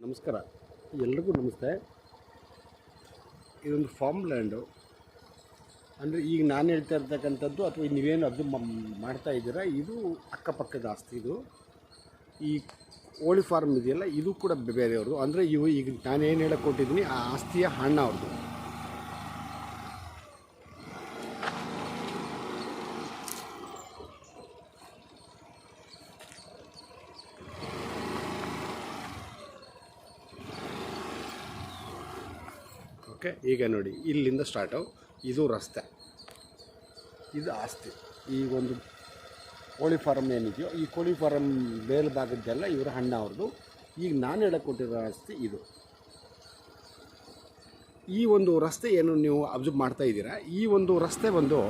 ನಮಸ್ಕಾರ, ಎಲ್ರಿಗೂ ನಮಸ್ತೆ. ಇದೊಂದು ಫಾರ್ಮ್ ಲ್ಯಾಂಡು. ಅಂದರೆ ಈಗ ನಾನು ಹೇಳ್ತಾ ಇರ್ತಕ್ಕಂಥದ್ದು ಅಥವಾ ನೀವೇನು ಅದು ಮಾಡ್ತಾ ಇದ್ದೀರಾ, ಇದು ಅಕ್ಕಪಕ್ಕದ ಆಸ್ತಿ. ಇದು ಈ ಕೋಳಿ ಫಾರ್ಮ್ ಇದೆಯಲ್ಲ, ಇದು ಕೂಡ ಬೇರೆಯವ್ರದ್ದು. ಅಂದರೆ ಈಗ ನಾನೇನು ಹೇಳಕ್ಕೆ ಕೊಟ್ಟಿದ್ದೀನಿ, ಆ ಆಸ್ತಿಯ ಹಣ ಅವ್ರದ್ದು. ಓಕೆ, ಈಗ ನೋಡಿ, ಇಲ್ಲಿಂದ ಸ್ಟಾರ್ಟು. ಇದು ರಸ್ತೆ, ಇದು ಆಸ್ತಿ. ಈ ಒಂದು ಕೋಳಿ ಫಾರಮ್ ಏನಿದೆಯೋ, ಈ ಕೋಳಿ ಫಾರಮ್ ಮೇಲ್ಭಾಗದ್ದೆಲ್ಲ ಇವರ ಅಣ್ಣ ಅವ್ರದ್ದು. ಈಗ ನಾನು ಹೇಳಕ್ಕೆ ಕೊಟ್ಟಿರೋ ಆಸ್ತಿ ಇದು. ಈ ಒಂದು ರಸ್ತೆ ಏನು ನೀವು ಅಬ್ಸರ್ವ್ ಮಾಡ್ತಾ ಇದ್ದೀರಾ, ಈ ಒಂದು ರಸ್ತೆ ಬಂದು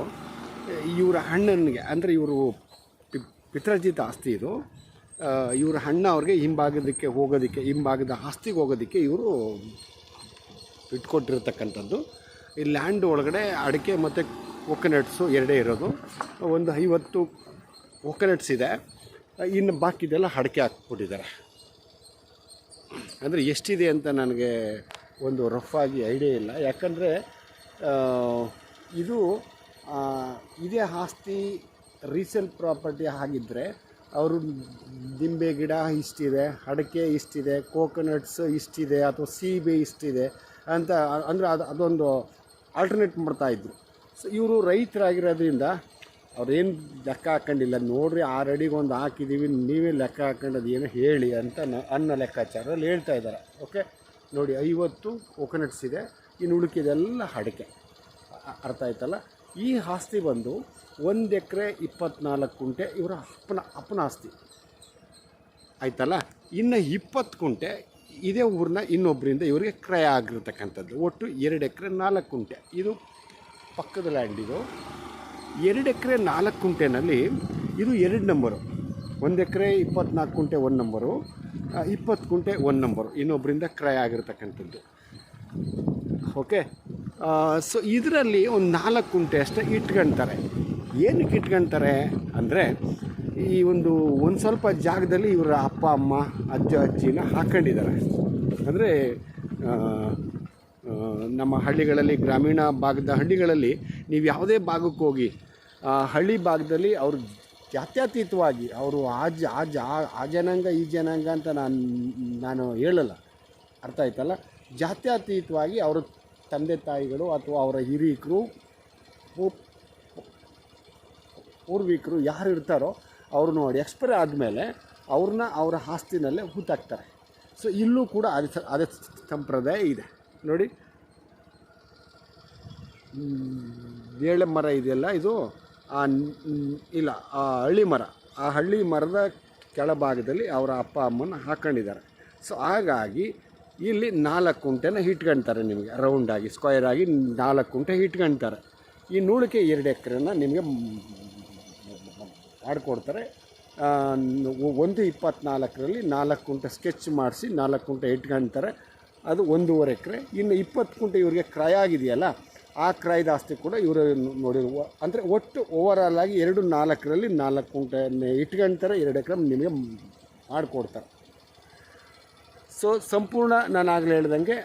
ಇವರ ಅಣ್ಣನಿಗೆ, ಅಂದರೆ ಇವರು ಪಿತ್ರಾರ್ಜಿತ ಆಸ್ತಿ ಇದು. ಇವರ ಅಣ್ಣ ಅವ್ರಿಗೆ ಹಿಂಭಾಗದ ಆಸ್ತಿಗೆ ಹೋಗೋದಕ್ಕೆ ಇವರು ಇಟ್ಕೊಟ್ಟಿರ್ತಕ್ಕಂಥದ್ದು. ಈ ಲ್ಯಾಂಡ್ ಒಳಗಡೆ ಅಡಿಕೆ ಮತ್ತು ಕೊಕೊನಟ್ಸು ಎರಡೇ ಇರೋದು. ಒಂದು 50 ಕೊಕೊನಟ್ಸ್ ಇದೆ, ಇನ್ನು ಬಾಕಿದೆಲ್ಲ ಅಡಿಕೆ ಹಾಕ್ಬಿಟ್ಟಿದ್ದಾರೆ. ಅಂದರೆ ಎಷ್ಟಿದೆ ಅಂತ ನನಗೆ ಒಂದು ರಫ್ ಆಗಿ ಐಡಿಯಾ ಇಲ್ಲ. ಯಾಕಂದರೆ ಇದೇ ಆಸ್ತಿ ರೀಸೇಲ್ ಪ್ರಾಪರ್ಟಿ ಆಗಿದ್ದರೆ ಅವರು ನಿಂಬೆ ಗಿಡ ಇಷ್ಟಿದೆ, ಅಡಿಕೆ ಇಷ್ಟಿದೆ, ಕೋಕೋನಟ್ಸ್ ಇಷ್ಟಿದೆ, ಅಥವಾ ಸೀಬೆ ಇಷ್ಟಿದೆ ಅಂತ ಅಂದರೆ ಅದೊಂದು ಆಲ್ಟರ್ನೇಟ್ ಮಾಡ್ತಾಯಿದ್ರು. ಸೊ ಇವರು ರೈತರಾಗಿರೋದ್ರಿಂದ ಅವ್ರೇನು ಲೆಕ್ಕ ಹಾಕ್ಕೊಂಡಿಲ್ಲ. ನೋಡಿರಿ, 6 ಅಡಿಗೆ ಒಂದು ಹಾಕಿದ್ದೀವಿ, ನೀವೇ ಲೆಕ್ಕ ಹಾಕ್ಕೊಂಡದು ಏನೋ ಹೇಳಿ ಅಂತ ಅನ್ನೋ ಲೆಕ್ಕಾಚಾರದಲ್ಲಿ ಹೇಳ್ತಾ ಇದ್ದಾರೆ. ಓಕೆ ನೋಡಿ, 50 ಕೊಕೊನಟ್ಸ್ ಇದೆ, ಇನ್ನು ಉಳುಕಿದೆಲ್ಲ ಅಡಿಕೆ. ಅರ್ಥ ಆಯ್ತಲ್ಲ. ಈ ಆಸ್ತಿ ಬಂದು 1 ಎಕರೆ 24 ಗುಂಟೆ ಇವರ ಅಪ್ಪನ ಆಸ್ತಿ ಆಯ್ತಲ್ಲ. ಇನ್ನು 20 ಗುಂಟೆ ಇದೇ ಊರನ್ನ ಇನ್ನೊಬ್ಬರಿಂದ ಇವರಿಗೆ ಕ್ರಯ ಆಗಿರ್ತಕ್ಕಂಥದ್ದು. ಒಟ್ಟು 2 ಎಕರೆ 4 ಗುಂಟೆ ಇದು ಪಕ್ಕದ ಲ್ಯಾಂಡ್. ಇದು 2 ಎಕರೆ 4 ಗುಂಟೆನಲ್ಲಿ ಇದು 2 ನಂಬರು. 1 ಎಕರೆ 24 ಗುಂಟೆ 1 ನಂಬರು, 20 ಗುಂಟೆ 1 ನಂಬರು ಇನ್ನೊಬ್ಬರಿಂದ ಕ್ರಯ ಆಗಿರ್ತಕ್ಕಂಥದ್ದು. ಓಕೆ, ಸೊ ಇದರಲ್ಲಿ ಒಂದು 4 ಗುಂಟೆ ಅಷ್ಟೇ ಇಟ್ಕೊಳ್ತಾರೆ. ಏನಕ್ಕೆ ಇಟ್ಕೊಳ್ತಾರೆ ಅಂದರೆ, ಈ ಒಂದು ಸ್ವಲ್ಪ ಜಾಗದಲ್ಲಿ ಇವರ ಅಪ್ಪ ಅಮ್ಮ ಅಜ್ಜ ಅಜ್ಜಿನ ಹಾಕ್ಕೊಂಡಿದ್ದಾರೆ. ಅಂದರೆ ನಮ್ಮ ಹಳ್ಳಿಗಳಲ್ಲಿ, ಗ್ರಾಮೀಣ ಭಾಗದ ಹಳ್ಳಿಗಳಲ್ಲಿ ನೀವು ಯಾವುದೇ ಭಾಗಕ್ಕೆ ಹೋಗಿ, ಹಳ್ಳಿ ಭಾಗದಲ್ಲಿ ಅವರು ಜಾತ್ಯತೀತವಾಗಿ ಅವರು ಆ ಜನಾಂಗ ಈ ಜನಾಂಗ ಅಂತ ನಾನು ಹೇಳಲ್ಲ. ಅರ್ಥ ಆಯ್ತಲ್ಲ. ಜಾತ್ಯತೀತವಾಗಿ ಅವರ ತಂದೆ ತಾಯಿಗಳು ಅಥವಾ ಅವರ ಹಿರಿಯರು ಪೂರ್ವಿಕರು ಯಾರು ಇರ್ತಾರೋ ಅವರು ನೋಡಿ ಎಕ್ಸ್ಪೈರ್ ಆದಮೇಲೆ ಅವ್ರನ್ನ ಅವರ ಆಸ್ತಿನಲ್ಲೇ ಹೂತಾಕ್ತಾರೆ. ಸೊ ಇಲ್ಲೂ ಕೂಡ ಅದೇ ಸಂಪ್ರದಾಯ ಇದೆ ನೋಡಿ. ನೇರಳೆ ಮರ ಇದೆಯಲ್ಲ, ಇದು ಇಲ್ಲ, ಆ ಹಳ್ಳಿ ಮರದ ಕೆಳಭಾಗದಲ್ಲಿ ಅವರ ಅಪ್ಪ ಅಮ್ಮನ ಹಾಕ್ಕೊಂಡಿದ್ದಾರೆ. ಸೊ ಹಾಗಾಗಿ ಇಲ್ಲಿ 4 ಗುಂಟೆನ ಇಟ್ಕೊಳ್ತಾರೆ. ನಿಮಗೆ ರೌಂಡಾಗಿ ಸ್ಕ್ವೈರಾಗಿ 4 ಗುಂಟೆ ಇಟ್ಕೊಳ್ತಾರೆ. ಈ ನೂಳಿಕೆ 2 ಎಕರೆನ ನಿಮಗೆ ಮಾಡಿಕೊಡ್ತಾರೆ. 1/24ರಲ್ಲಿ 4 ಗುಂಟೆ ಸ್ಕೆಚ್ ಮಾಡಿಸಿ 4 ಗುಂಟೆ ಇಟ್ಕೊಳ್ತಾರೆ. ಅದು 1.5 ಎಕರೆ. ಇನ್ನು 20 ಗುಂಟೆ ಇವರಿಗೆ ಕ್ರಯ ಆಗಿದೆಯಲ್ಲ, ಆ ಕ್ರಯದ ಆಸ್ತಿ ಕೂಡ ಇವರು ನೋಡಿ. ಅಂದರೆ ಒಟ್ಟು ಓವರಾಲ್ ಆಗಿ 2/4ರಲ್ಲಿ 4 ಗುಂಟೆ ಇಟ್ಕೊಳ್ತಾರೆ, 2 ಎಕರೆ ನಿಮಗೆ ಮಾಡಿಕೊಡ್ತಾರೆ. ಸೊ ಸಂಪೂರ್ಣ ನಾನು ಆಗಲೇ ಹೇಳ್ದಂಗೆ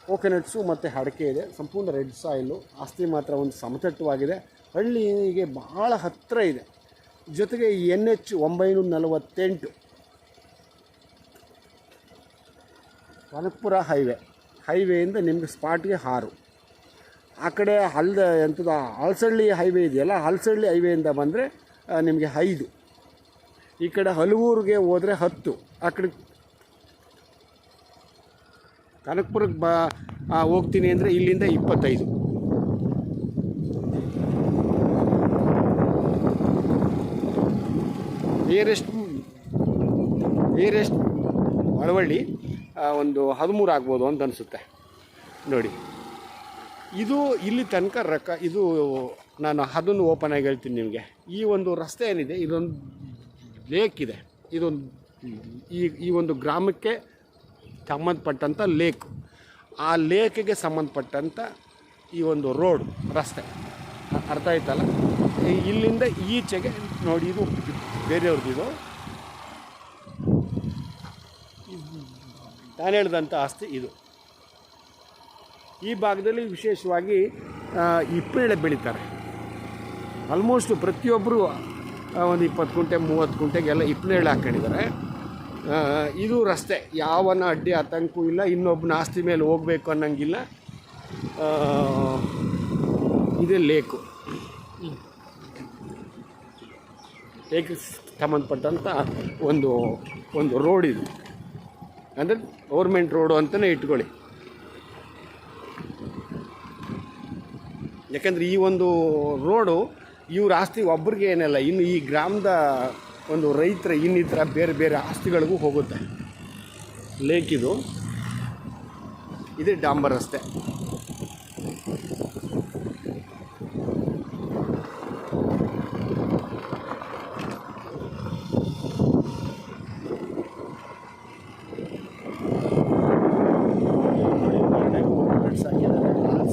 ಕೋಕೋನಟ್ಸು ಮತ್ತು ಅಡಿಕೆ ಇದೆ. ಸಂಪೂರ್ಣ ರೆಡ್ ಸಾಯಿಲು. ಆಸ್ತಿ ಮಾತ್ರ ಒಂದು ಸಮತಟ್ಟವಾಗಿದೆ, ಹಳ್ಳಿಗೆ ಭಾಳ ಹತ್ತಿರ ಇದೆ. ಜೊತೆಗೆ NH 948 ಕನಕಪುರ ಹೈವೇಯಿಂದ ನಿಮಗೆ ಸ್ಪಾಟ್ಗೆ 6. ಆ ಕಡೆ ಹಲಸಳ್ಳಿ ಹೈವೇ ಇದೆಯಲ್ಲ, ಹಲಸಳ್ಳಿ ಹೈವೇಯಿಂದ ಬಂದರೆ ನಿಮಗೆ 5. ಈ ಕಡೆ ಹಲವೂರಿಗೆ ಹೋದರೆ 10. ಆ ಕಡೆ ಕನಕಪುರಕ್ಕೆ ಹೋಗ್ತೀನಿ ಅಂದರೆ ಇಲ್ಲಿಂದ 25. ನಿಯರೆಸ್ಟ್ ಮಳವಳ್ಳಿ ಒಂದು 13 ಆಗ್ಬೋದು ಅಂತ ಅನಿಸುತ್ತೆ ನೋಡಿ. ಇದು ಇಲ್ಲಿ ತನಕ ಇದು ನಾನು ಅದನ್ನು ಓಪನ್ ಆಗಿ ಹೇಳ್ತೀನಿ ನಿಮಗೆ. ಈ ಒಂದು ರಸ್ತೆ ಏನಿದೆ, ಇದೊಂದು ಲೇಕ್ ಇದೆ. ಇದೊಂದು ಈ ಒಂದು ಗ್ರಾಮಕ್ಕೆ ಸಂಬಂಧಪಟ್ಟಂಥ ಲೇಕು. ಆ ಲೇಕಿಗೆ ಸಂಬಂಧಪಟ್ಟಂಥ ಈ ಒಂದು ರಸ್ತೆ. ಅರ್ಥ ಆಯ್ತಲ್ಲ. ಇಲ್ಲಿಂದ ಈಚೆಗೆ ನೋಡಿ, ಇದು ಬೇರೆಯವ್ರದ್ದು. ಇದು ನಾನು ಹೇಳಿದಂಥ ಆಸ್ತಿ ಇದು. ಈ ಭಾಗದಲ್ಲಿ ವಿಶೇಷವಾಗಿ ಹಿಪ್ಪನೇಳೆ ಬೆಳೀತಾರೆ. ಆಲ್ಮೋಸ್ಟ್ ಪ್ರತಿಯೊಬ್ಬರು ಒಂದು 20 ಗುಂಟೆ 30 ಗುಂಟೆಗೆಲ್ಲ ಹಿಪ್ಪನೇಳೆ ಹಾಕ್ಕೊಂಡಿದ್ದಾರೆ. ಇದು ರಸ್ತೆ, ಯಾವನ ಅಡ್ಡಿ ಆತಂಕವೂ ಇಲ್ಲ, ಇನ್ನೊಬ್ಬನ ಆಸ್ತಿ ಮೇಲೆ ಹೋಗಬೇಕು ಅನ್ನೋಂಗಿಲ್ಲ. ಇದೇ ಲೇಕು, ಲೇಕಿಗೆ ಸಂಬಂಧಪಟ್ಟಂಥ ಒಂದು ರೋಡ್ ಇದು, ಅಂದರೆ ಗೌರ್ಮೆಂಟ್ ರೋಡು ಅಂತಲೇ ಇಟ್ಕೊಳ್ಳಿ. ಯಾಕೆಂದರೆ ಈ ಒಂದು ರೋಡು ಇವ್ರ ಆಸ್ತಿ ಒಬ್ರಿಗೆ ಏನಲ್ಲ, ಇನ್ನು ಈ ಗ್ರಾಮದ ಒಂದು ರೈತರ ಇನ್ನಿತರ ಬೇರೆ ಬೇರೆ ಆಸ್ತಿಗಳಿಗೂ ಹೋಗುತ್ತೆ. ಲೇಕಿದು, ಇದೇ ಡಾಂಬರ್ ರಸ್ತೆ.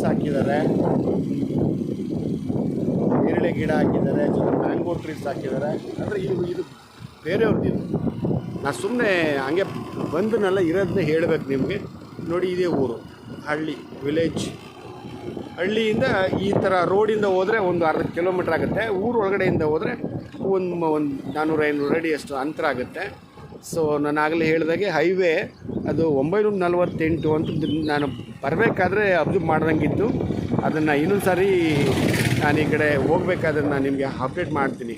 ಹಾಕಿದ್ದಾರೆ, ನೇರಳೆ ಗಿಡ ಹಾಕಿದ್ದಾರೆ, ಜೊತೆ ಮ್ಯಾಂಗೋ ಟ್ರೀಸ್ ಹಾಕಿದ್ದಾರೆ. ಅಂದರೆ ಇದು ಬೇರೆಯವ್ರದ್ದು. ಇದು ನಾನು ಸುಮ್ಮನೆ ಹಂಗೆ ಬಂದನೆಲ್ಲ ಇರೋದನ್ನೇ ಹೇಳಬೇಕು ನಿಮಗೆ. ನೋಡಿ, ಇದೇ ಊರು, ಹಳ್ಳಿ, ವಿಲೇಜ್. ಹಳ್ಳಿಯಿಂದ ಈ ಥರ ರೋಡಿಂದ ಹೋದರೆ ಒಂದು 60 ಕಿಲೋಮೀಟ್ರ್ ಆಗುತ್ತೆ. ಊರು ಒಳಗಡೆಯಿಂದ ಹೋದರೆ ಒಂದು 400-500 ಅಡಿ ಅಷ್ಟು ಅಂತರ ಆಗುತ್ತೆ. ಸೊ ನಾನು ಆಗಲೇ ಹೇಳಿದಾಗೆ ಹೈವೇ ಅದು 948 ಅಂತ ನಾನು ಬರಬೇಕಾದ್ರೆ ಅಬ್ಸರ್ವ್ ಮಾಡ್ದಂಗಿತ್ತು. ಅದನ್ನು ಇನ್ನೊಂದು ಸಾರಿ ನಾನು ಈ ಕಡೆ ಹೋಗ್ಬೇಕಾದ್ರೆ ನಾನು ನಿಮಗೆ ಅಪ್ಡೇಟ್ ಮಾಡ್ತೀನಿ.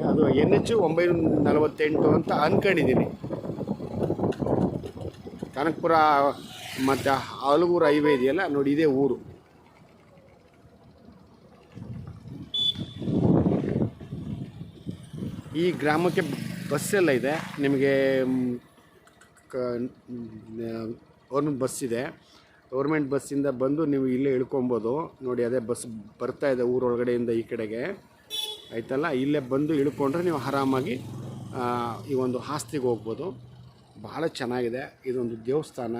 ಅದು NH 948 ಅಂತ ಅಂದ್ಕೊಂಡಿದ್ದೀನಿ. ಕನಕಪುರ ಮತ್ತು ಆಲೂರು ಹೈವೇ ಇದೆಯಲ್ಲ ನೋಡಿ, ಇದೇ ಊರು. ಈ ಗ್ರಾಮಕ್ಕೆ ಬಸ್ಸೆಲ್ಲ ಇದೆ. ನಿಮಗೆ ಗೌರ್ಮೆಂಟ್ ಬಸ್ ಇದೆ. ಗೌರ್ಮೆಂಟ್ ಬಸ್ಸಿಂದ ಬಂದು ನೀವು ಇಲ್ಲೇ ಇಳ್ಕೊಬೋದು. ನೋಡಿ, ಅದೇ ಬಸ್ ಬರ್ತಾ ಇದೆ ಊರೊಳಗಡೆಯಿಂದ ಈ ಕಡೆಗೆ, ಆಯ್ತಲ್ಲ. ಇಲ್ಲೇ ಬಂದು ಇಳ್ಕೊಂಡ್ರೆ ನೀವು ಆರಾಮಾಗಿ ಈ ಒಂದು ಆಸ್ತಿಗೆ ಹೋಗ್ಬೋದು. ಭಾಳ ಚೆನ್ನಾಗಿದೆ. ಇದೊಂದು ದೇವಸ್ಥಾನ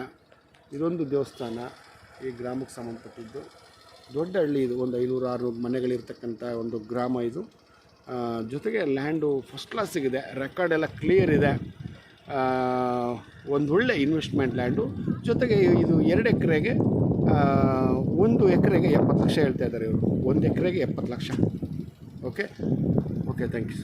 ಈ ಗ್ರಾಮಕ್ಕೆ ಸಂಬಂಧಪಟ್ಟಿದ್ದು. ದೊಡ್ಡ ಹಳ್ಳಿ ಇದು, ಒಂದು 500-600 ಮನೆಗಳಿರ್ತಕ್ಕಂಥ ಒಂದು ಗ್ರಾಮ ಇದು. ಜೊತೆಗೆ ಲ್ಯಾಂಡು ಫಸ್ಟ್ ಕ್ಲಾಸ್ ಸಿಗಿದೆ, ರೆಕಾರ್ಡ್ ಎಲ್ಲ ಕ್ಲಿಯರ್ ಇದೆ. ಒಂದು ಒಳ್ಳೆ ಇನ್ವೆಸ್ಟ್ಮೆಂಟ್ ಲ್ಯಾಂಡು. ಜೊತೆಗೆ ಇದು 2 ಎಕರೆಗೆ 1 ಎಕರೆಗೆ 70 ಲಕ್ಷ ಹೇಳ್ತಾ ಇದ್ದಾರೆ ಇವರು. 1 ಎಕರೆಗೆ 70 ಲಕ್ಷ. Okay, thank you.